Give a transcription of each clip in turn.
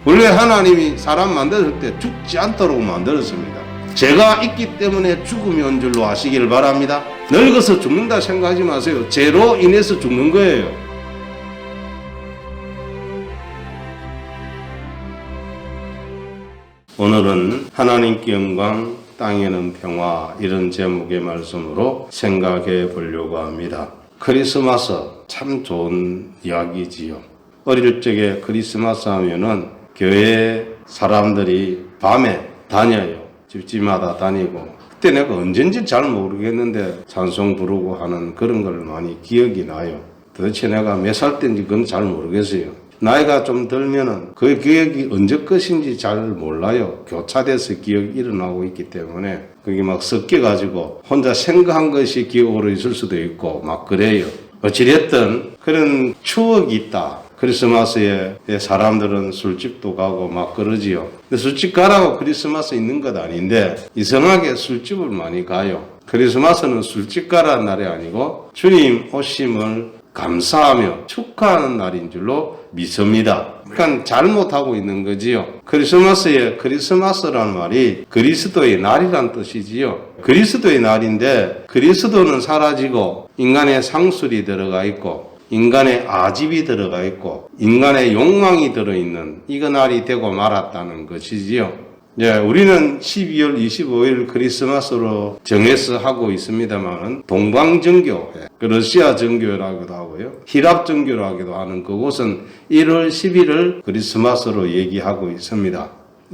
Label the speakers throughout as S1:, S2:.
S1: 원래 하나님이 사람 만들었을 때 죽지 않도록 만들었습니다. 죄가 있기 때문에 죽음이 온 줄로 아시길 바랍니다. 늙어서 죽는다 생각하지 마세요. 죄로 인해서 죽는 거예요. 오늘은 하나님께 영광, 땅에는 평화, 이런 제목의 말씀으로 생각해 보려고 합니다. 크리스마스 참 좋은 이야기지요. 어릴 적에 크리스마스 하면은 교회 사람들이 밤에 다녀요. 집집마다 다니고. 그때 내가 언젠지 잘 모르겠는데 찬송 부르고 하는 그런 걸 많이 기억이 나요. 도대체 내가 몇 살 때인지 그건 잘 모르겠어요. 나이가 좀 들면은 그 기억이 언제 것인지 잘 몰라요. 교차돼서 기억이 일어나고 있기 때문에 그게 막 섞여가지고 혼자 생각한 것이 기억으로 있을 수도 있고 막 그래요. 어찌됐든 그런 추억이 있다. 크리스마스에 사람들은 술집도 가고 막 그러지요. 근데 술집 가라고 크리스마스 있는 것 아닌데 이상하게 술집을 많이 가요. 크리스마스는 술집 가라는 날이 아니고 주님 오심을 감사하며 축하하는 날인 줄로 믿습니다. 그러니까 잘못하고 있는 거지요. 크리스마스에 크리스마스라는 말이 그리스도의 날이란 뜻이지요. 그리스도의 날인데 그리스도는 사라지고 인간의 상술이 들어가 있고 인간의 아집이 들어가 있고 인간의 욕망이 들어있는 이거 날이 되고 말았다는 것이지요. 우리는 12월 25일 크리스마스로 정해서 하고 있습니다만은 동방정교, 러시아 정교라고도 하고요. 히랍 정교라고도 하는 그곳은 1월 11일 크리스마스로 얘기하고 있습니다.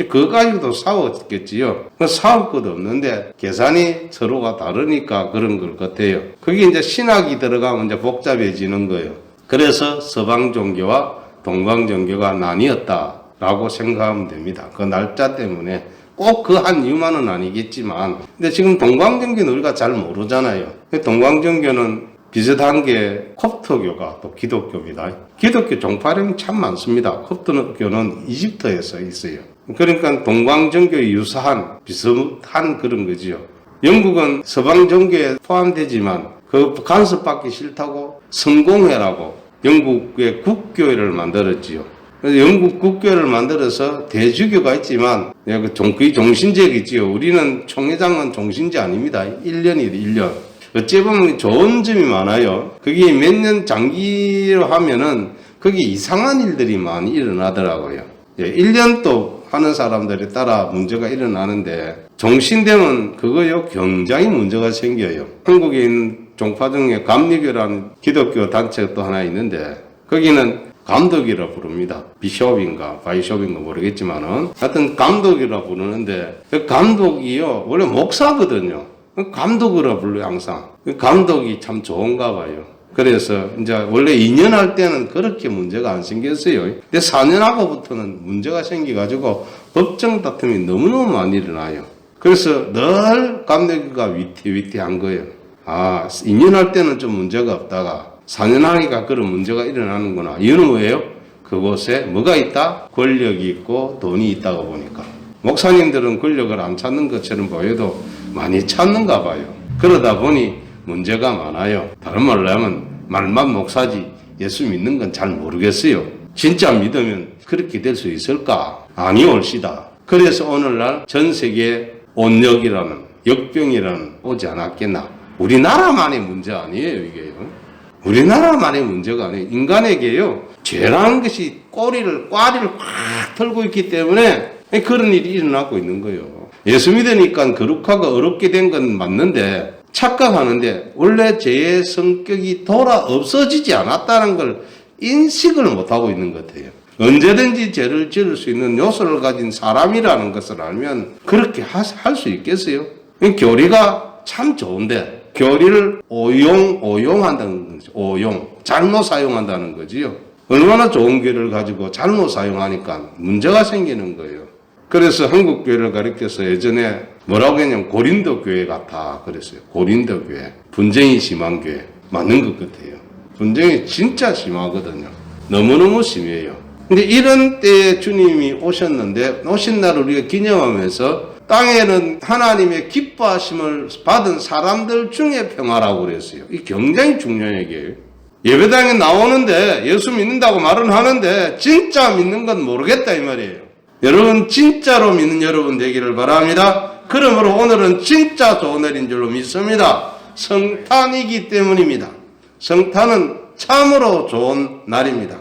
S1: 그거 가지고도 싸웠겠지요. 싸울 것도 없는데 계산이 서로가 다르니까 그런 것 같아요. 그게 이제 신학이 들어가면 이제 복잡해지는 거예요. 그래서 서방 종교와 동방 종교가 나뉘었다라고 생각하면 됩니다. 그 날짜 때문에 꼭 그 한 이유만은 아니겠지만, 근데 지금 동방 종교는 우리가 잘 모르잖아요. 동방 종교는 비슷한 게 콥트교가 또 기독교입니다. 기독교 종파령이 참 많습니다. 콥트교는 이집트에서 있어요. 그러니까 동방정교에 유사한 비슷한 그런 거지요. 영국은 서방정교에 포함되지만 그 간섭받기 싫다고 성공회라고 영국의 국교회를 만들었지요. 그래서 영국 국교회를 만들어서 대주교가 있지만 거의 종신제이지요. 우리는 총회장은 종신제 아닙니다. 1년이에요. 1년. 어찌 보면 좋은 점이 많아요. 그게 몇 년 장기로 하면은 그게 이상한 일들이 많이 일어나더라고요. 1년 또 하는 사람들에 따라 문제가 일어나는데 종신되면 그거요 굉장히 문제가 생겨요. 한국에 있는 종파 중에 감리교라는 기독교 단체가 또 하나 있는데 거기는 감독이라 부릅니다. 비숍인가 바이숍인가 모르겠지만은 하여튼 감독이라 부르는데 그 감독이요 원래 목사거든요. 감독이라 불러요 항상. 감독이 참 좋은가 봐요. 그래서 이제 원래 2년 할 때는 그렇게 문제가 안 생겼어요. 근데 4년하고부터는 문제가 생겨가지고 법정 다툼이 너무너무 많이 일어나요. 그래서 늘 감독이가 위태위태한 거예요. 2년 할 때는 좀 문제가 없다가 4년 하니까 그런 문제가 일어나는구나. 이유는 뭐예요? 그곳에 뭐가 있다? 권력이 있고 돈이 있다고 보니까. 목사님들은 권력을 안 찾는 것처럼 보여도 많이 찾는가 봐요. 그러다 보니 문제가 많아요. 다른 말로 하면 말만 목사지 예수 믿는 건 잘 모르겠어요. 진짜 믿으면 그렇게 될 수 있을까? 아니올시다. 그래서 오늘날 전 세계에 온역이라는 역병이라는 오지 않았겠나. 우리나라만의 문제 아니에요 이게요. 우리나라만의 문제가 아니에요. 인간에게요 죄라는 것이 꽈리를 확 털고 있기 때문에 그런 일이 일어나고 있는 거예요. 예수 믿으니까 거룩하고 어렵게 된 건 맞는데 착각하는데 원래 죄의 성격이 돌아 없어지지 않았다는 걸 인식을 못하고 있는 것 같아요. 언제든지 죄를 지을 수 있는 요소를 가진 사람이라는 것을 알면 그렇게 할 수 있겠어요? 교리가 참 좋은데 교리를 오용한다는 거죠. 오용. 잘못 사용한다는 거지요. 얼마나 좋은 교리를 가지고 잘못 사용하니까 문제가 생기는 거예요. 그래서 한국 교회를 가리켜서 예전에 뭐라고 했냐면 고린도 교회 같아 그랬어요. 고린도 교회. 분쟁이 심한 교회. 맞는 것 같아요. 분쟁이 진짜 심하거든요. 너무너무 심해요. 근데 이런 때에 주님이 오셨는데 오신 날을 우리가 기념하면서 땅에는 하나님의 기뻐하심을 받은 사람들 중에 평화라고 그랬어요. 이 굉장히 중요한 얘기예요. 예배당에 나오는데 예수 믿는다고 말은 하는데 진짜 믿는 건 모르겠다 이 말이에요. 여러분 진짜로 믿는 여러분 되기를 바랍니다. 그러므로 오늘은 진짜 좋은 날인 줄로 믿습니다. 성탄이기 때문입니다. 성탄은 참으로 좋은 날입니다.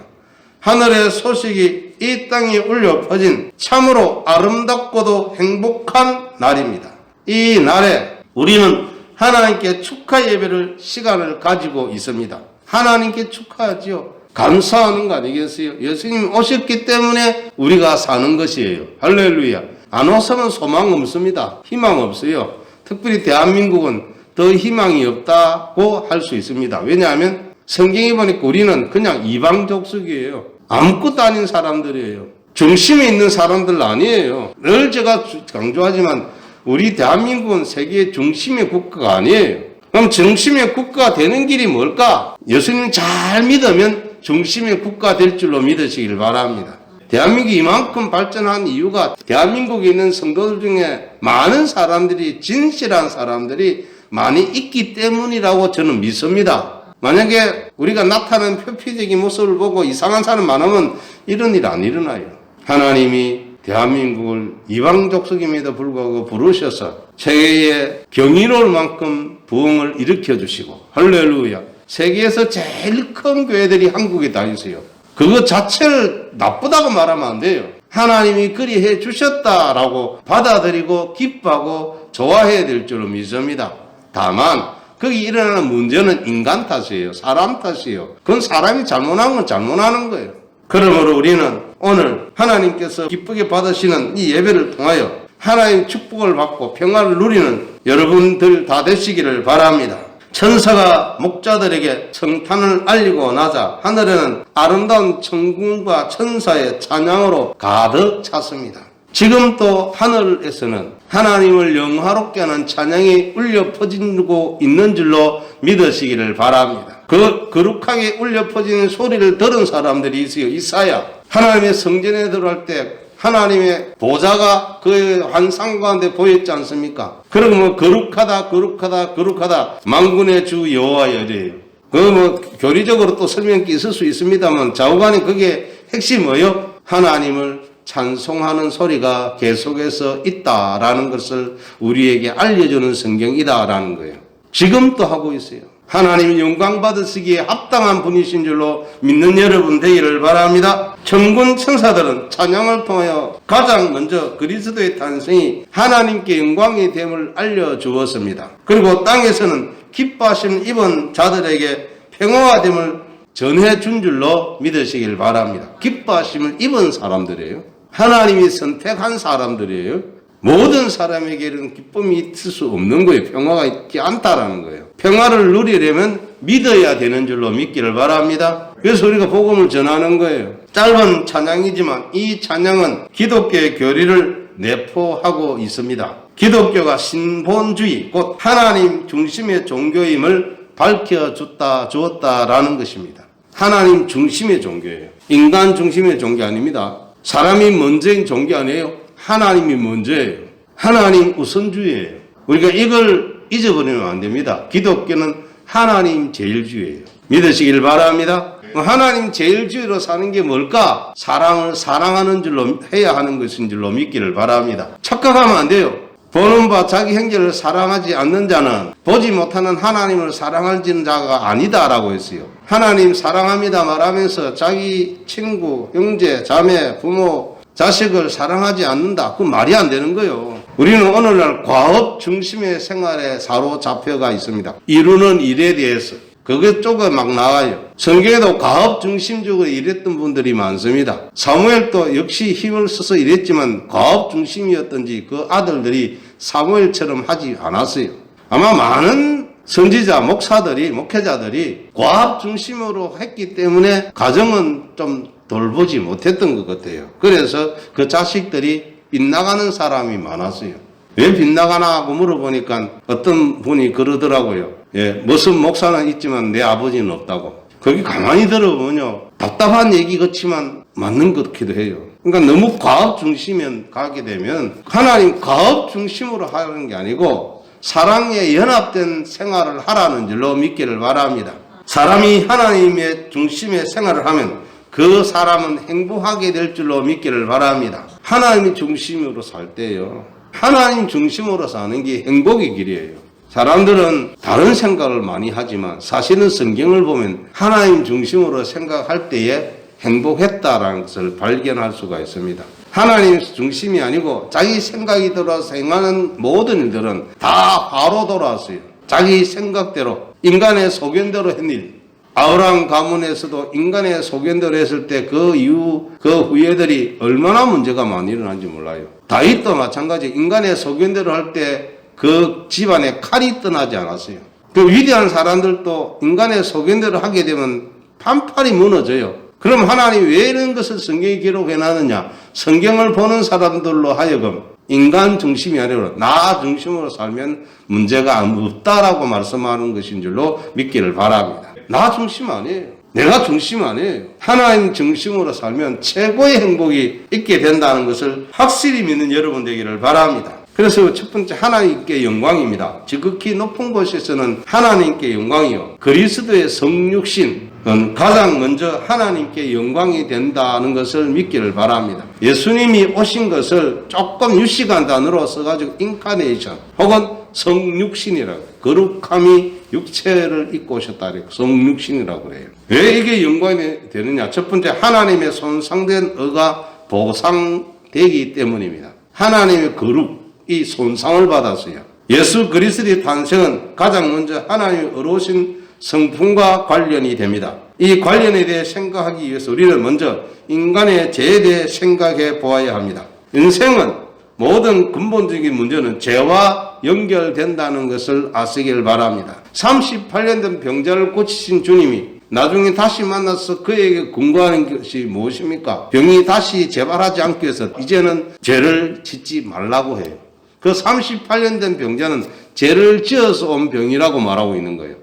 S1: 하늘의 소식이 이 땅에 울려 퍼진 참으로 아름답고도 행복한 날입니다. 이 날에 우리는 하나님께 축하 예배를 시간을 가지고 있습니다. 하나님께 축하하지요. 감사하는 거 아니겠어요? 예수님 오셨기 때문에 우리가 사는 것이에요. 할렐루야. 안 오서는 소망 없습니다. 희망 없어요. 특별히 대한민국은 더 희망이 없다고 할 수 있습니다. 왜냐하면 성경에 보니까 우리는 그냥 이방 족속이에요. 아무것도 아닌 사람들이에요. 중심에 있는 사람들 아니에요. 늘 제가 강조하지만 우리 대한민국은 세계의 중심의 국가가 아니에요. 그럼 중심의 국가가 되는 길이 뭘까? 예수님 잘 믿으면 중심의 국가 될 줄로 믿으시길 바랍니다. 대한민국이 이만큼 발전한 이유가 대한민국에 있는 성도들 중에 많은 사람들이 진실한 사람들이 많이 있기 때문이라고 저는 믿습니다. 만약에 우리가 나타나는 표피적인 모습을 보고 이상한 사람 많으면 이런 일 안 일어나요. 하나님이 대한민국을 이방 족속임에도 불구하고 부르셔서 세계에 경이로울 만큼 부흥을 일으켜 주시고 할렐루야. 세계에서 제일 큰 교회들이 한국에 다 있어요. 그거 자체를 나쁘다고 말하면 안 돼요. 하나님이 그리해 주셨다라고 받아들이고 기뻐하고 좋아해야 될 줄로 믿습니다. 다만 거기 일어나는 문제는 인간 탓이에요. 사람 탓이에요. 그건 사람이 잘못한 건 잘못하는 거예요. 그러므로 우리는 오늘 하나님께서 기쁘게 받으시는 이 예배를 통하여 하나님 축복을 받고 평화를 누리는 여러분들 다 되시기를 바랍니다. 천사가 목자들에게 성탄을 알리고 나자 하늘에는 아름다운 천군과 천사의 찬양으로 가득 찼습니다. 지금 또 하늘에서는 하나님을 영화롭게 하는 찬양이 울려 퍼지고 있는 줄로 믿으시기를 바랍니다. 그 거룩하게 울려 퍼지는 소리를 들은 사람들이 있어요. 이사야. 하나님의 성전에 들어갈 때 하나님의 보좌가 그 환상 가운데 보였지 않습니까? 그러면 거룩하다 거룩하다 거룩하다 만군의 주 여호와여 이래요. 그 교리적으로 또 설명이 있을 수 있습니다만 좌우간에 그게 핵심이 뭐예요? 하나님을 찬송하는 소리가 계속해서 있다라는 것을 우리에게 알려주는 성경이다라는 거예요. 지금도 하고 있어요. 하나님 영광 받으시기에 합당한 분이신 줄로 믿는 여러분 되기를 바랍니다. 천군 천사들은 찬양을 통하여 가장 먼저 그리스도의 탄생이 하나님께 영광이 됨을 알려주었습니다. 그리고 땅에서는 기뻐하심 입은 자들에게 평화가 됨을 전해준 줄로 믿으시길 바랍니다. 기뻐하심을 입은 사람들이에요. 하나님이 선택한 사람들이에요. 모든 사람에게는 기쁨이 있을 수 없는 거예요. 평화가 있지 않다라는 거예요. 평화를 누리려면 믿어야 되는 줄로 믿기를 바랍니다. 그래서 우리가 복음을 전하는 거예요. 짧은 찬양이지만 이 찬양은 기독교의 교리를 내포하고 있습니다. 기독교가 신본주의, 곧 하나님 중심의 종교임을 밝혀주었다라는 것입니다. 하나님 중심의 종교예요. 인간 중심의 종교 아닙니다. 사람이 먼저인 종교 아니에요. 하나님이 먼저예요. 하나님 우선주의예요. 우리가 이걸 잊어버리면 안 됩니다. 기독교는 하나님 제일주의예요. 믿으시길 바랍니다. 하나님 제일주의로 사는 게 뭘까? 사랑을 사랑하는 줄로 해야 하는 것인 줄로 믿기를 바랍니다. 착각하면 안 돼요. 보는 바 자기 형제를 사랑하지 않는 자는 보지 못하는 하나님을 사랑하는 자가 아니다라고 했어요. 하나님 사랑합니다 말하면서 자기 친구, 형제, 자매, 부모, 자식을 사랑하지 않는다. 그건 말이 안 되는 거예요. 우리는 오늘날 과업 중심의 생활에 사로잡혀가 있습니다. 이루는 일에 대해서. 그것 쪽에 막 나와요. 성경에도 과업 중심적으로 일했던 분들이 많습니다. 사무엘도 역시 힘을 써서 일했지만 과업 중심이었던지 그 아들들이 사무엘처럼 하지 않았어요. 아마 많은 선지자, 목회자들이 과업 중심으로 했기 때문에 가정은 좀 돌보지 못했던 것 같아요. 그래서 그 자식들이 빗나가는 사람이 많았어요. 왜 빗나가나 하고 물어보니까 어떤 분이 그러더라고요. 무슨 목사는 있지만 내 아버지는 없다고. 거기 가만히 들어보면요. 답답한 얘기 같지만 맞는 것 같기도 해요. 그러니까 너무 과업 중심에 가게 되면 하나님 과업 중심으로 하는 게 아니고 사랑에 연합된 생활을 하라는 줄로 믿기를 바랍니다. 사람이 하나님의 중심의 생활을 하면 그 사람은 행복하게 될 줄로 믿기를 바랍니다. 하나님 중심으로 살 때요, 하나님 중심으로 사는 게 행복의 길이에요. 사람들은 다른 생각을 많이 하지만 사실은 성경을 보면 하나님 중심으로 생각할 때에 행복했다라는 것을 발견할 수가 있습니다. 하나님 중심이 아니고 자기 생각이 들어서 행하는 모든 일들은 다 바로 돌아왔어요. 자기 생각대로, 인간의 소견대로 한 일. 아브라함 가문에서도 인간의 소견대로 했을 때 그 이후 그 후예들이 얼마나 문제가 많이 일어난지 몰라요. 다윗도 마찬가지. 인간의 소견대로 할 때 그 집안에 칼이 떠나지 않았어요. 그 위대한 사람들도 인간의 소견대로 하게 되면 판판이 무너져요. 그럼 하나님이 왜 이런 것을 성경에 기록해놨느냐? 성경을 보는 사람들로 하여금 인간 중심이 아니라 나 중심으로 살면 문제가 없다라고 말씀하는 것인 줄로 믿기를 바랍니다. 나 중심 아니에요. 내가 중심 아니에요. 하나님 중심으로 살면 최고의 행복이 있게 된다는 것을 확실히 믿는 여러분 되기를 바랍니다. 그래서 첫 번째, 하나님께 영광입니다. 지극히 높은 곳에서는 하나님께 영광이요, 그리스도의 성육신은 가장 먼저 하나님께 영광이 된다는 것을 믿기를 바랍니다. 예수님이 오신 것을 조금 유식한 단어로 써가지고 인카네이션 혹은 성육신이라고, 거룩함이 육체를 입고 오셨다, 성육신이라고 해요. 왜 이게 영광이 되느냐? 첫 번째, 하나님의 손상된 의가 보상되기 때문입니다. 하나님의 거룩이 손상을 받았어요. 예수 그리스도의 탄생은 가장 먼저 하나님의 의로우신 성품과 관련이 됩니다. 이 관련에 대해 생각하기 위해서 우리는 먼저 인간의 죄에 대해 생각해 보아야 합니다. 인생은 모든 근본적인 문제는 죄와 연결된다는 것을 아시길 바랍니다. 38년 된 병자를 고치신 주님이 나중에 다시 만나서 그에게 권고하는 것이 무엇입니까? 병이 다시 재발하지 않기 위해서 이제는 죄를 짓지 말라고 해요. 그 38년 된 병자는 죄를 지어서 온 병이라고 말하고 있는 거예요.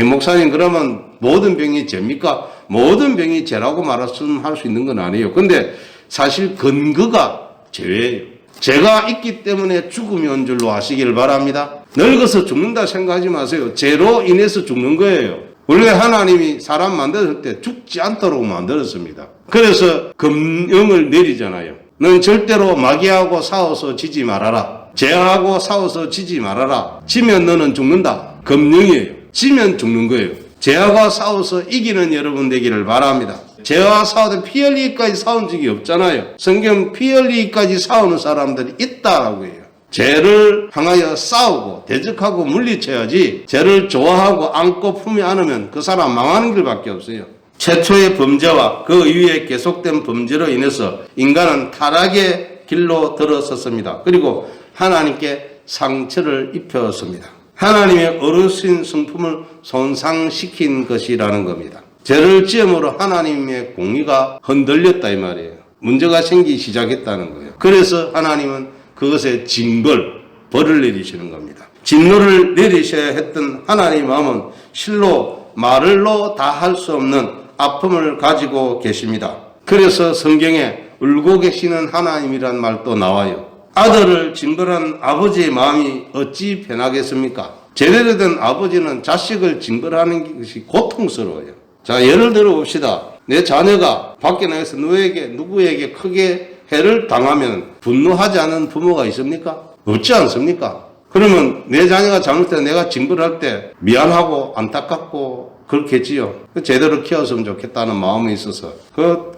S1: 목사님, 그러면 모든 병이 죄입니까? 모든 병이 죄라고 말할 수 있는 건 아니에요. 근데 사실 근거가 죄예요. 죄가 있기 때문에 죽음이 온 줄로 아시길 바랍니다. 늙어서 죽는다 생각하지 마세요. 죄로 인해서 죽는 거예요. 원래 하나님이 사람 만들었을 때 죽지 않도록 만들었습니다. 그래서 금령을 내리잖아요. 넌 절대로 마귀하고 싸워서 지지 말아라. 죄하고 싸워서 지지 말아라. 지면 너는 죽는다. 금령이에요. 지면 죽는 거예요. 죄하고 싸워서 이기는 여러분 되기를 바랍니다. 죄와 싸우든 피 흘리기까지 싸운 적이 없잖아요. 성경 피 흘리기까지 싸우는 사람들이 있다라고 해요. 죄를 향하여 싸우고 대적하고 물리쳐야지, 죄를 좋아하고 안고 품에 안으면 그 사람 망하는 길밖에 없어요. 최초의 범죄와 그 이후에 계속된 범죄로 인해서 인간은 타락의 길로 들어섰습니다. 그리고 하나님께 상처를 입혔습니다. 하나님의 어르신 성품을 손상시킨 것이라는 겁니다. 죄를 지음으로 하나님의 공의가 흔들렸다 이 말이에요. 문제가 생기기 시작했다는 거예요. 그래서 하나님은 그것에 징벌, 벌을 내리시는 겁니다. 진노를 내리셔야 했던 하나님의 마음은 실로 말로 다 할 수 없는 아픔을 가지고 계십니다. 그래서 성경에 울고 계시는 하나님이란 말도 나와요. 아들을 징벌한 아버지의 마음이 어찌 편하겠습니까? 제대로 된 아버지는 자식을 징벌하는 것이 고통스러워요. 자, 예를 들어 봅시다. 내 자녀가 밖에 나가서 누구에게 크게 해를 당하면 분노하지 않은 부모가 있습니까? 없지 않습니까? 그러면 내 자녀가 잘못해서 내가 징벌할 때 미안하고 안타깝고 그렇겠지요. 제대로 키웠으면 좋겠다는 마음이 있어서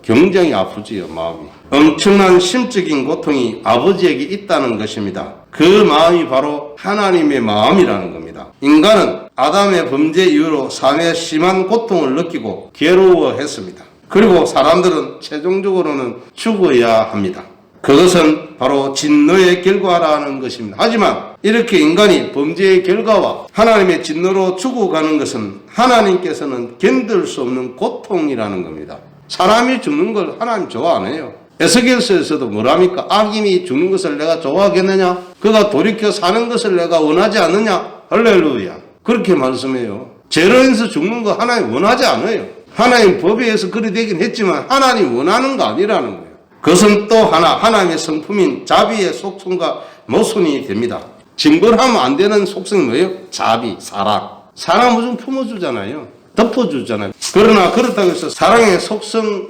S1: 굉장히 아프지요, 마음이. 엄청난 심적인 고통이 아버지에게 있다는 것입니다. 그 마음이 바로 하나님의 마음이라는 겁니다. 인간은 아담의 범죄 이후로 삶에 심한 고통을 느끼고 괴로워했습니다. 그리고 사람들은 최종적으로는 죽어야 합니다. 그것은 바로 진노의 결과라는 것입니다. 하지만 이렇게 인간이 범죄의 결과와 하나님의 진노로 죽어가는 것은 하나님께서는 견딜 수 없는 고통이라는 겁니다. 사람이 죽는 걸 하나님 좋아 안 해요. 에스겔서에서도 뭐랍니까? 악인이 죽는 것을 내가 좋아하겠느냐? 그가 돌이켜 사는 것을 내가 원하지 않느냐? 할렐루야. 그렇게 말씀해요. 죄로 인해서 죽는 거 하나님 원하지 않아요. 하나님 법에 의해서 그리 되긴 했지만 하나님 원하는 거 아니라는 거예요. 그것은 또 하나님의 성품인 자비의 속성과 모순이 됩니다. 징벌하면 안 되는 속성이 뭐예요? 자비, 사랑. 사랑 무슨 품어주잖아요. 덮어주잖아요. 그러나 그렇다고 해서 사랑의 속성에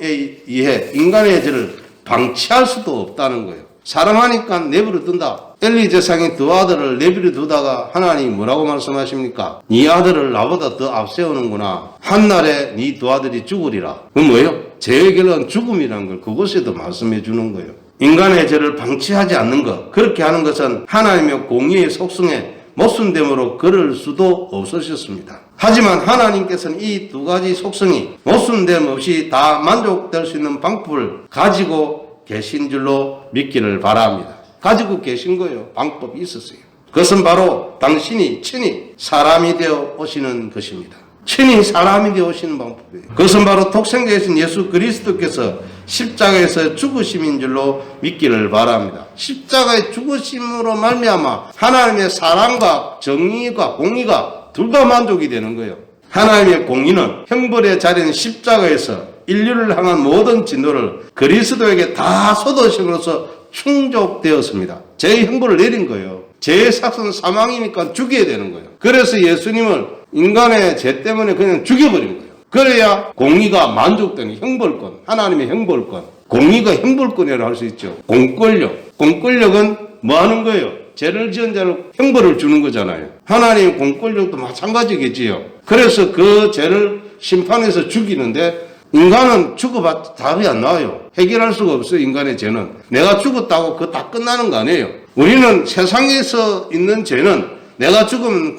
S1: 의해 인간의 죄를 방치할 수도 없다는 거예요. 사랑하니까 내버려 둔다. 엘리 제사장이 두 아들을 내버려 두다가 하나님이 뭐라고 말씀하십니까? 네 아들을 나보다 더 앞세우는구나. 한날에 네 두 아들이 죽으리라. 그건 뭐예요? 죄의 결론 죽음이라는 걸 그곳에도 말씀해 주는 거예요. 인간의 죄를 방치하지 않는 것, 그렇게 하는 것은 하나님의 공의의 속성에 모순됨으로 그럴 수도 없으셨습니다. 하지만 하나님께서는 이 두 가지 속성이 모순됨 없이 다 만족될 수 있는 방법을 가지고 계신 줄로 믿기를 바랍니다. 가지고 계신 거예요. 방법이 있었어요. 그것은 바로 당신이 친히 사람이 되어 오시는 것입니다. 친히 사람이 되어 오시는 방법이에요. 그것은 바로 독생자이신 예수 그리스도께서 십자가에서 죽으심인 줄로 믿기를 바랍니다. 십자가의 죽으심으로 말미암아 하나님의 사랑과 정의가 공의가 둘 다 만족이 되는 거예요. 하나님의 공의는 형벌의 자리인 십자가에서 인류를 향한 모든 진노를 그리스도에게 다 쏟으심으로써 충족되었습니다. 죄의 형벌을 내린 거예요. 죄의 삭은 사망이니까 죽여야 되는 거예요. 그래서 예수님을 인간의 죄 때문에 그냥 죽여버린 거예요. 그래야 공의가 만족되는 형벌권, 하나님의 형벌권, 공의가 형벌권이라고 할 수 있죠. 공권력, 공권력은 뭐 하는 거예요? 죄를 지은 자를 형벌을 주는 거잖아요. 하나님의 공권력도 마찬가지겠지요. 그래서 그 죄를 심판해서 죽이는데 인간은 죽어봤자 답이 안 나와요. 해결할 수가 없어요. 인간의 죄는. 내가 죽었다고 그거 다 끝나는 거 아니에요. 우리는 세상에서 있는 죄는 내가 죽으면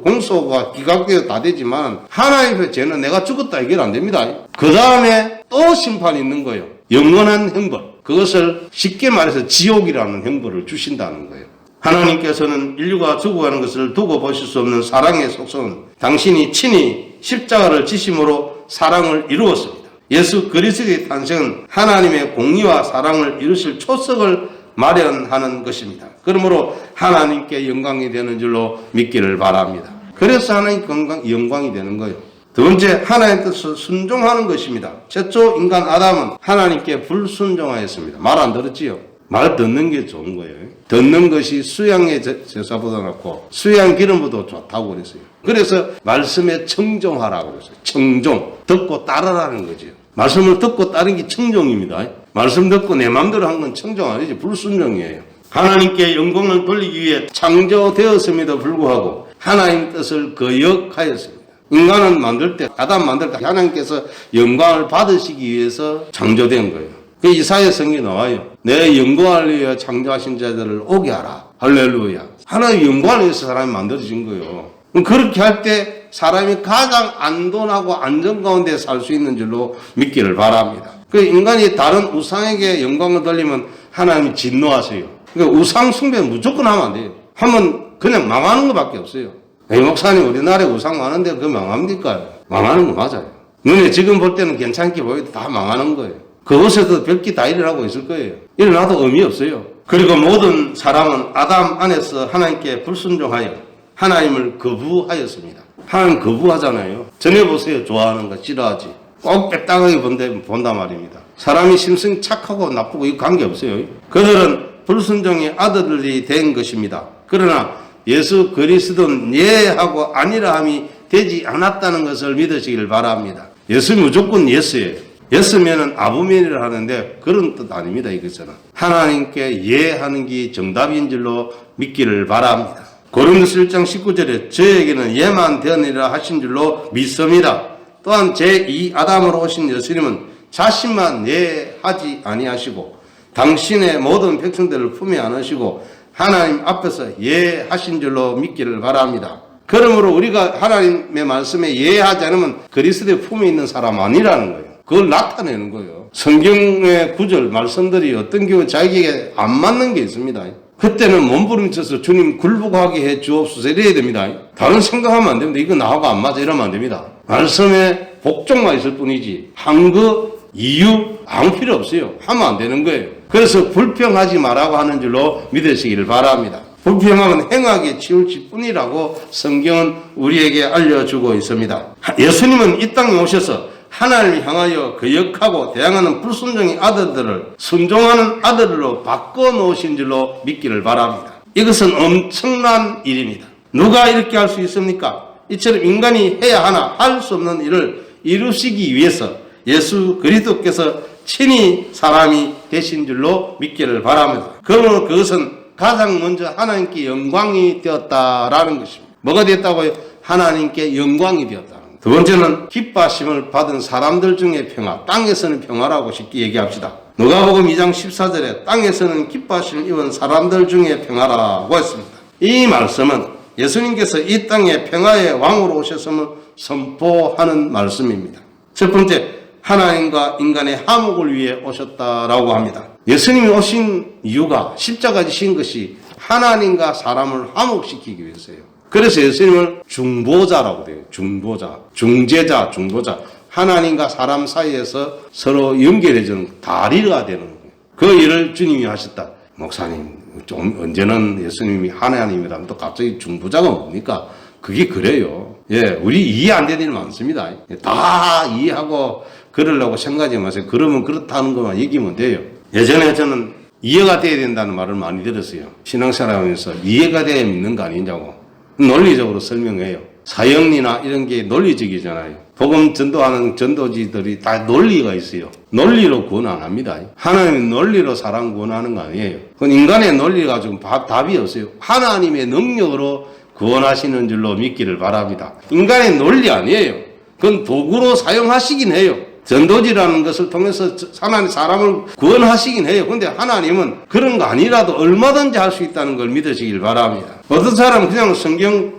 S1: 공소가 기각되어 다 되지만 하나님의 죄는 내가 죽었다 해결 안 됩니다. 그 다음에 또 심판이 있는 거예요. 영원한 형벌. 그것을 쉽게 말해서 지옥이라는 형벌을 주신다는 거예요. 하나님께서는 인류가 죽어가는 것을 두고 보실 수 없는 사랑의 속성은 당신이 친히 십자가를 지심으로 사랑을 이루었습니다. 예수 그리스도의 탄생은 하나님의 공의와 사랑을 이루실 초석을 마련하는 것입니다. 그러므로 하나님께 영광이 되는 줄로 믿기를 바랍니다. 그래서 하나님 영광이 되는 거예요. 두 번째, 하나님 뜻을 순종하는 것입니다. 최초 인간 아담은 하나님께 불순종하였습니다. 말 안 들었지요? 말 듣는 게 좋은 거예요. 듣는 것이 수양의 제사보다 낫고 수양 기름보다 좋다고 그랬어요. 그래서 말씀에 청종하라고 그랬어요. 청종. 듣고 따르라는 거죠. 말씀을 듣고 따르는 게 청종입니다. 말씀 듣고 내 마음대로 한 건 청종 아니지. 불순종이에요. 하나님께 영광을 돌리기 위해 창조되었음에도 불구하고 하나님 뜻을 거역하였습니다. 인간은 만들 때, 아담 만들 때 하나님께서 영광을 받으시기 위해서 창조된 거예요. 그 이사야 성경에 나와요. 내 영광을 위하여 창조하신 자들을 오게 하라. 할렐루야. 하나님 영광을 위해서 사람이 만들어진 거예요. 그렇게 할 때 사람이 가장 안전하고 안전 가운데 살 수 있는 줄로 믿기를 바랍니다. 그 인간이 다른 우상에게 영광을 돌리면 하나님이 진노하세요. 그러니까 우상 숭배 무조건 하면 안 돼요. 하면 그냥 망하는 것밖에 없어요. 목사님 우리나라에 우상 많은데 그거 망합니까? 망하는 거 맞아요. 눈에 지금 볼 때는 괜찮게 보여도 다 망하는 거예요. 그곳에도 별게 다 일어나고 있을 거예요. 일어나도 의미 없어요. 그리고 모든 사람은 아담 안에서 하나님께 불순종하여 하나님을 거부하였습니다. 하나님 거부하잖아요. 전해보세요. 좋아하는 거 싫어하지. 꼭 빽딱하게 본단 말입니다. 사람이 심성이 착하고 나쁘고 이거 관계없어요. 그들은 불순종의 아들들이 된 것입니다. 그러나 예수 그리스도는 예하고 아니라 함이 되지 않았다는 것을 믿으시길 바랍니다. 예수 무조건 예스예요. 예스면은 아부면이라 하는데 그런 뜻 아닙니다. 이것은 하나님께 예하는 게 정답인 줄로 믿기를 바랍니다. 고린도서 1장 19절에 저에게는 예만 되었느니라 하신 줄로 믿습니다. 또한 제2 아담으로 오신 예수님은 자신만 예하지 아니하시고 당신의 모든 백성들을 품에 안으시고 하나님 앞에서 예하신 줄로 믿기를 바랍니다. 그러므로 우리가 하나님의 말씀에 예하지 않으면 그리스도의 품에 있는 사람 아니라는 거예요. 그걸 나타내는 거예요. 성경의 구절, 말씀들이 어떤 경우 자기에게 안 맞는 게 있습니다. 그때는 몸부림쳐서 주님 굴복하게 해 주옵소서 이래야 됩니다. 다른 생각하면 안 됩니다. 이거 나하고 안 맞아 이러면 안 됩니다. 말씀에 복종만 있을 뿐이지 한거 이유 아무 필요 없어요. 하면 안 되는 거예요. 그래서 불평하지 말라고 하는 줄로 믿으시기를 바랍니다. 불평하면 행하게 치울지 뿐이라고 성경은 우리에게 알려주고 있습니다. 예수님은 이 땅에 오셔서 하나님을 향하여 거역하고 대항하는 불순종의 아들들을 순종하는 아들로 바꿔놓으신 줄로 믿기를 바랍니다. 이것은 엄청난 일입니다. 누가 이렇게 할 수 있습니까? 이처럼 인간이 해야 하나 할 수 없는 일을 이루시기 위해서 예수 그리스도께서 친히 사람이 되신 줄로 믿기를 바랍니다. 그러므로 그것은 가장 먼저 하나님께 영광이 되었다라는 것입니다. 뭐가 되었다고요? 하나님께 영광이 되었다. 두 번째는 기뻐하심을 받은 사람들 중에 평화, 땅에서는 평화라고 쉽게 얘기합시다. 누가복음 2장 14절에 땅에서는 기뻐하심을 입은 사람들 중에 평화라고 했습니다. 이 말씀은 예수님께서 이 땅에 평화의 왕으로 오셨음을 선포하는 말씀입니다. 첫 번째, 하나님과 인간의 화목을 위해 오셨다라고 합니다. 예수님이 오신 이유가 십자가 지신 것이 하나님과 사람을 화목시키기 위해서예요. 그래서 예수님을 중보자라고 돼요. 중보자, 중재자, 중보자. 하나님과 사람 사이에서 서로 연결해주는 다리가 되는 거예요. 그 일을 주님이 하셨다. 목사님, 좀 언제는 예수님이 하나님이라면 또 갑자기 중보자가 뭡니까? 그게 그래요. 예, 우리 이해 안 되는 일 많습니다. 다 이해하고 그러려고 생각하지 마세요. 그러면 그렇다는 것만 얘기하면 돼요. 예전에 저는 이해가 돼야 된다는 말을 많이 들었어요. 신앙생활하면서 이해가 돼야 믿는 거 아니냐고. 논리적으로 설명해요. 사형리나 이런 게 논리적이잖아요. 복음 전도하는 전도지들이 다 논리가 있어요. 논리로 구원 안 합니다. 하나님은 논리로 사람 구원하는 거 아니에요. 그건 인간의 논리 가지고 답이 없어요. 하나님의 능력으로 구원하시는 줄로 믿기를 바랍니다. 인간의 논리 아니에요. 그건 도구로 사용하시긴 해요. 전도지라는 것을 통해서 하나님 사람을 구원하시긴 해요. 그런데 하나님은 그런 거 아니라도 얼마든지 할 수 있다는 걸 믿으시길 바랍니다. 어떤 사람은 그냥 성경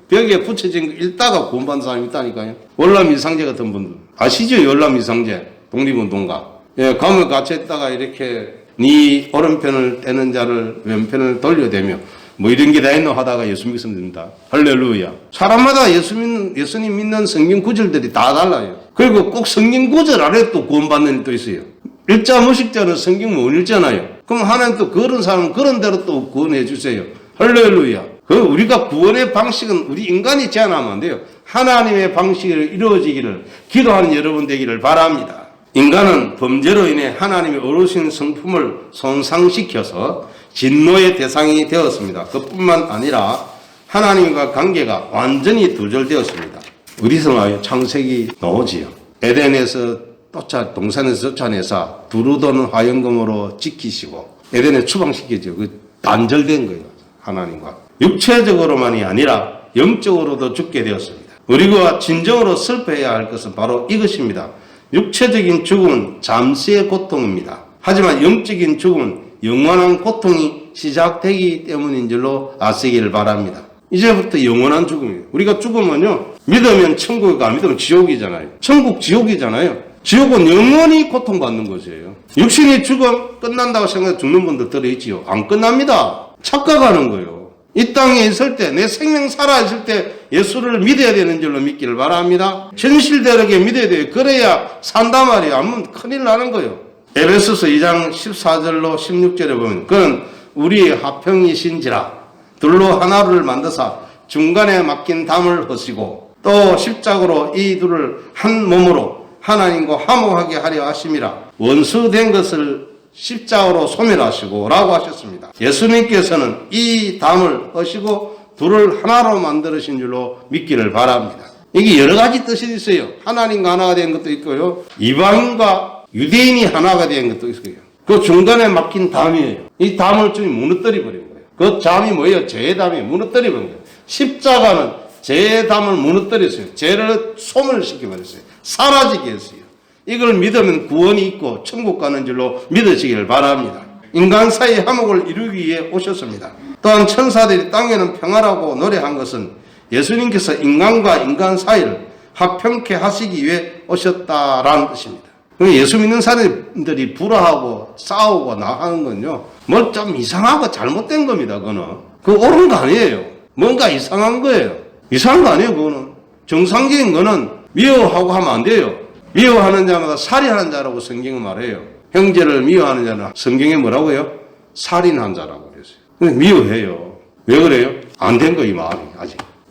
S1: 벽에 붙여진 거 읽다가 구원받는 사람이 있다니까요. 월남이상제 같은 분들 아시죠? 월남이상제 독립운동가. 예, 감을 갇혀있다가 이렇게 네 오른편을 떼는 자를 왼편을 돌려대며 뭐 이런 게 다 있노 하다가 예수 믿으면 됩니다. 할렐루야. 사람마다 예수님 믿는 성경 구절들이 다 달라요. 그리고 꼭 성경 구절 아래 또 구원받는 일도 있어요. 일자 무식자는 성경 못 읽잖아요. 그럼 하나님 또 그런 사람 그런 대로 또 구원해 주세요. 할렐루야. 우리가 구원의 방식은 우리 인간이 제안하면 안 돼요. 하나님의 방식으로 이루어지기를 기도하는 여러분 되기를 바랍니다. 인간은 범죄로 인해 하나님의 어루신 성품을 손상시켜서 진노의 대상이 되었습니다. 그뿐만 아니라 하나님과 관계가 완전히 두절되었습니다. 우리성화의 창세기 나오지요. 에덴에서 동산에서 쫓아내서 두루도는 화영금으로 지키시고 에덴에 추방시키죠. 그 단절된 거예요. 하나님과. 육체적으로만이 아니라 영적으로도 죽게 되었습니다. 우리가 진정으로 슬퍼해야 할 것은 바로 이것입니다. 육체적인 죽음은 잠시의 고통입니다. 하지만 영적인 죽음은 영원한 고통이 시작되기 때문인 줄로 아시기를 바랍니다. 이제부터 영원한 죽음이에요. 우리가 죽으면요, 믿으면 천국이고 안 믿으면 지옥이잖아요. 천국 지옥이잖아요. 지옥은 영원히 고통받는 것이에요. 육신이 죽음 끝난다고 생각해 죽는 분들 들어있지요. 안 끝납니다. 착각하는 거예요. 이 땅에 있을 때, 내 생명 살아있을 때 예수를 믿어야 되는 줄로 믿기를 바랍니다. 현실대로게 믿어야 돼요. 그래야 산단 말이에요. 안 믿으면 큰일 나는 거예요. 에베소서 2장 14절로 16절에 보면 그는 우리의 화평이신지라 둘로 하나를 만드사 중간에 막힌 담을 허시고 또 십자가로 이 둘을 한 몸으로 하나님과 화목하게 하려 하심이라 원수된 것을 십자가로 소멸하시고 라고 하셨습니다. 예수님께서는 이 담을 허시고 둘을 하나로 만드신 줄로 믿기를 바랍니다. 이게 여러 가지 뜻이 있어요. 하나님과 하나가 된 것도 있고요. 이방인과 유대인이 하나가 된 것도 있어요. 그 중간에 막힌 담이에요. 이 담을 주님 무너뜨려 버린 거예요. 그 담이 뭐예요? 죄의 담이 무너뜨려 버린 거예요. 십자가는 죄의 담을 무너뜨렸어요. 죄를 소멸시켜 버렸어요. 사라지게 했어요. 이걸 믿으면 구원이 있고 천국 가는 줄로 믿으시기를 바랍니다. 인간 사이의 화목을 이루기 위해 오셨습니다. 또한 천사들이 땅에는 평화라고 노래한 것은 예수님께서 인간과 인간 사이를 화평케 하시기 위해 오셨다라는 뜻입니다. 예수 믿는 사람들이 불화하고 싸우고 나가는 건요, 뭘 좀 이상하고 잘못된 겁니다. 그거 옳은 거 아니에요. 뭔가 이상한 거예요. 이상한 거 아니에요. 그거는 정상적인 거는 미워하고 하면 안 돼요. 미워하는 자마다 살인하는 자라고 성경은 말해요. 형제를 미워하는 자는 성경에 뭐라고 해요? 살인한 자라고 그랬어요. 근데 미워해요. 왜 그래요? 안 된 거 이 마음이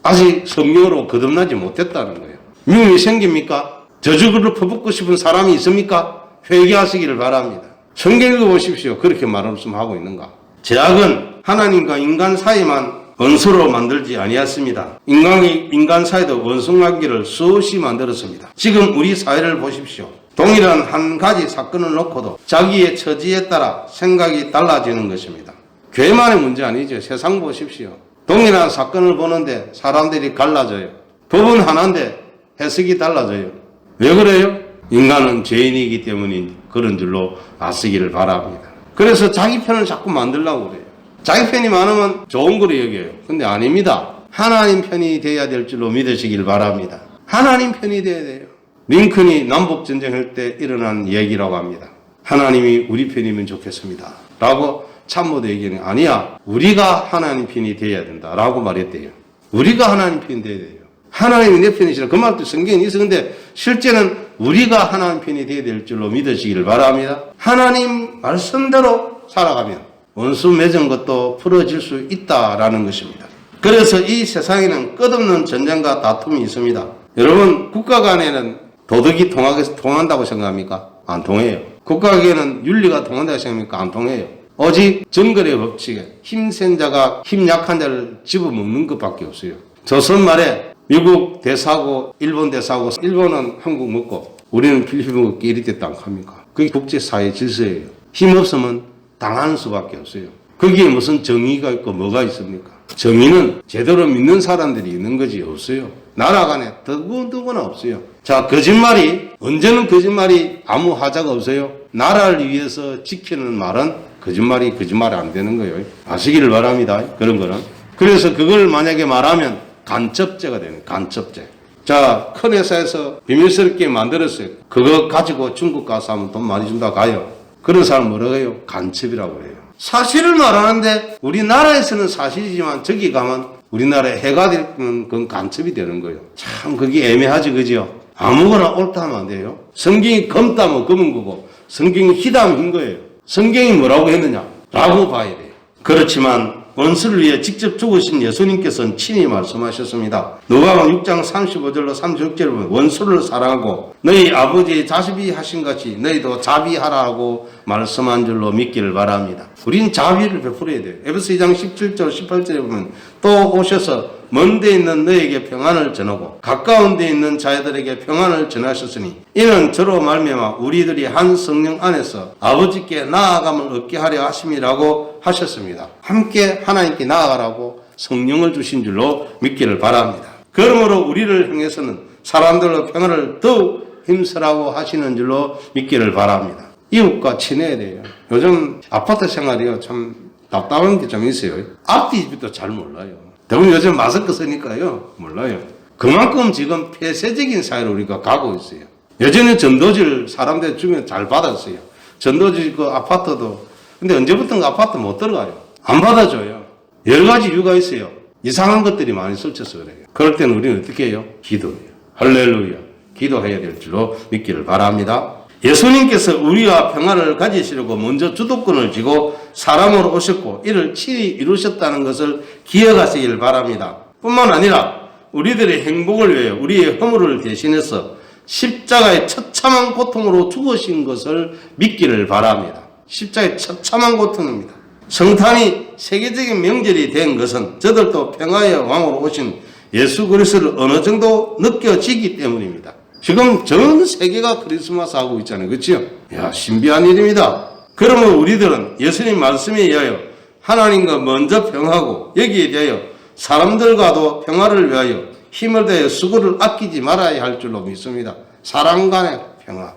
S1: 아직 성령으로 거듭나지 못했다는 거예요. 미움이 생깁니까? 저주를 퍼붓고 싶은 사람이 있습니까? 회개하시기를 바랍니다. 성경 읽어보십시오. 그렇게 말없음 하고 있는가? 죄악은 하나님과 인간 사이만 원수로 만들지 아니었습니다. 인간 사이도 원수관계를 수없이 만들었습니다. 지금 우리 사회를 보십시오. 동일한 한 가지 사건을 놓고도 자기의 처지에 따라 생각이 달라지는 것입니다. 교회만의 문제 아니죠. 세상 보십시오. 동일한 사건을 보는데 사람들이 갈라져요. 법은 하나인데 해석이 달라져요. 왜 그래요? 인간은 죄인이기 때문인 그런 줄로 아시기를 바랍니다. 그래서 자기 편을 자꾸 만들려고 그래요. 자기 편이 많으면 좋은 거로 여겨요. 근데 아닙니다. 하나님 편이 돼야 될 줄로 믿으시길 바랍니다. 하나님 편이 돼야 돼요. 링컨이 남북전쟁할 때 일어난 얘기라고 합니다. 하나님이 우리 편이면 좋겠습니다 라고 참모도 얘기는 아니야. 우리가 하나님 편이 돼야 된다 라고 말했대요. 우리가 하나님 편이 돼야 돼요. 하나님이 내 편이시라 그 말도 성경에 있어. 근데 실제는 우리가 하나님 편이 돼야 될 줄로 믿으시기를 바랍니다. 하나님 말씀대로 살아가면 원수 맺은 것도 풀어질 수 있다라는 것입니다. 그래서 이 세상에는 끝없는 전쟁과 다툼이 있습니다. 여러분, 국가 간에는 도덕이 통한다고 생각합니까? 안 통해요. 국가 간에는 윤리가 통한다고 생각합니까? 안 통해요. 오직 정글의 법칙에 힘센 자가 힘 약한 자를 집어먹는 것밖에 없어요. 조선 말에 미국 대사고 일본 대사고, 일본은 한국 먹고 우리는 필리핀 먹고 이리 됐다 안 합니까? 그게 국제사회 질서예요. 힘 없으면 당하는 수밖에 없어요. 거기에 무슨 정의가 있고 뭐가 있습니까? 정의는 제대로 믿는 사람들이 있는 거지 없어요. 나라 간에 더구나 없어요. 자, 거짓말이 언제는 거짓말이 아무 하자가 없어요. 나라를 위해서 지키는 말은 거짓말이 안 되는 거예요. 아시기를 바랍니다. 그런 거는. 그래서 그걸 만약에 말하면 간첩죄가 되는 간첩죄. 자, 큰 회사에서 비밀스럽게 만들었어요. 그거 가지고 중국 가서 하면 돈 많이 준다 가요. 그런 사람 뭐라고 해요? 간첩이라고 해요. 사실을 말하는데 우리나라에서는 사실이지만 저기 가면 우리나라에 해가 되면 그건 간첩이 되는 거예요. 참 그게 애매하지 그죠? 아무거나 옳다 하면 안 돼요. 성경이 검다 하면 검은 거고 성경이 희다 하면 흰 거예요. 성경이 뭐라고 했느냐? 라고 봐야 돼요. 그렇지만 원수를 위해 직접 죽으신 예수님께서는 친히 말씀하셨습니다. 누가복음 6장 35절로 36절을 보면 원수를 사랑하고 너희 아버지의 자비히 하신 같이 너희도 자비하라고 말씀한 줄로 믿기를 바랍니다. 우리는 자비를 베풀어야 돼요. 에베소 2장 17절 18절에 보면 또 오셔서 먼 데 있는 너에게 평안을 전하고 가까운 데 있는 자들에게 평안을 전하셨으니 이는 저로 말미암아 우리들이 한 성령 안에서 아버지께 나아감을 얻게 하려 하심이라고 하셨습니다. 함께 하나님께 나아가라고 성령을 주신 줄로 믿기를 바랍니다. 그러므로 우리를 향해서는 사람들로 평안을 더욱 힘쓰라고 하시는 줄로 믿기를 바랍니다. 이웃과 친해야 돼요. 요즘 아파트 생활이요 참 답답한 게 좀 있어요. 앞뒤집도 잘 몰라요. 대부분 요즘 마스크 쓰니까요 몰라요. 그만큼 지금 폐쇄적인 사회로 우리가 가고 있어요. 예전에 전도지를 사람들 주면 잘 받았어요. 전도지 그 아파트도. 근데 언제부턴가 아파트 못 들어가요. 안 받아줘요. 여러 가지 이유가 있어요. 이상한 것들이 많이 설쳐서 그래요. 그럴 때는 우리는 어떻게 해요? 기도해요. 할렐루야. 기도해야 될 줄로 믿기를 바랍니다. 예수님께서 우리와 평화를 가지시려고 먼저 주도권을 쥐고 사람으로 오셨고 이를 친히 이루셨다는 것을 기억하시길 바랍니다. 뿐만 아니라 우리들의 행복을 위해 우리의 허물을 대신해서 십자가의 처참한 고통으로 죽으신 것을 믿기를 바랍니다. 십자가의 처참한 고통입니다. 성탄이 세계적인 명절이 된 것은 저들도 평화의 왕으로 오신 예수 그리스도를 어느 정도 느껴지기 때문입니다. 지금 전 세계가 크리스마스 하고 있잖아요. 그렇죠? 야, 신비한 일입니다. 그러면 우리들은 예수님 말씀에 의하여 하나님과 먼저 평하고 여기에 대하여 사람들과도 평화를 위하여 힘을 다해 수고를 아끼지 말아야 할 줄로 믿습니다. 사람 간의 평화.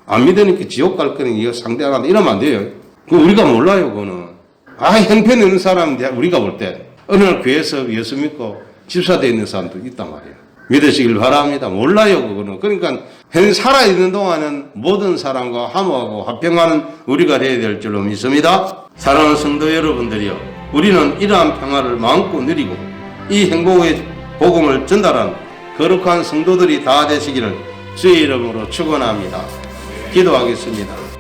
S1: 안 믿으니까 지옥 갈 거니 이거 상대하나 이러면 안 돼요. 그거 우리가 몰라요. 그거는. 형편이 있는 사람인데 우리가 볼 때 어느 날 교회에서 예수 믿고 집사되어 있는 사람도 있단 말이에요. 믿으시길 바랍니다. 몰라요, 그거는. 그러니까, 현 살아있는 동안은 모든 사람과 화목하고 화평하는 우리가 되어야 될 줄로 믿습니다. 사랑하는 성도 여러분들이요. 우리는 이러한 평화를 마음껏 누리고 이 행복의 복음을 전달한 거룩한 성도들이 다 되시기를 주의 이름으로 축원합니다. 기도하겠습니다.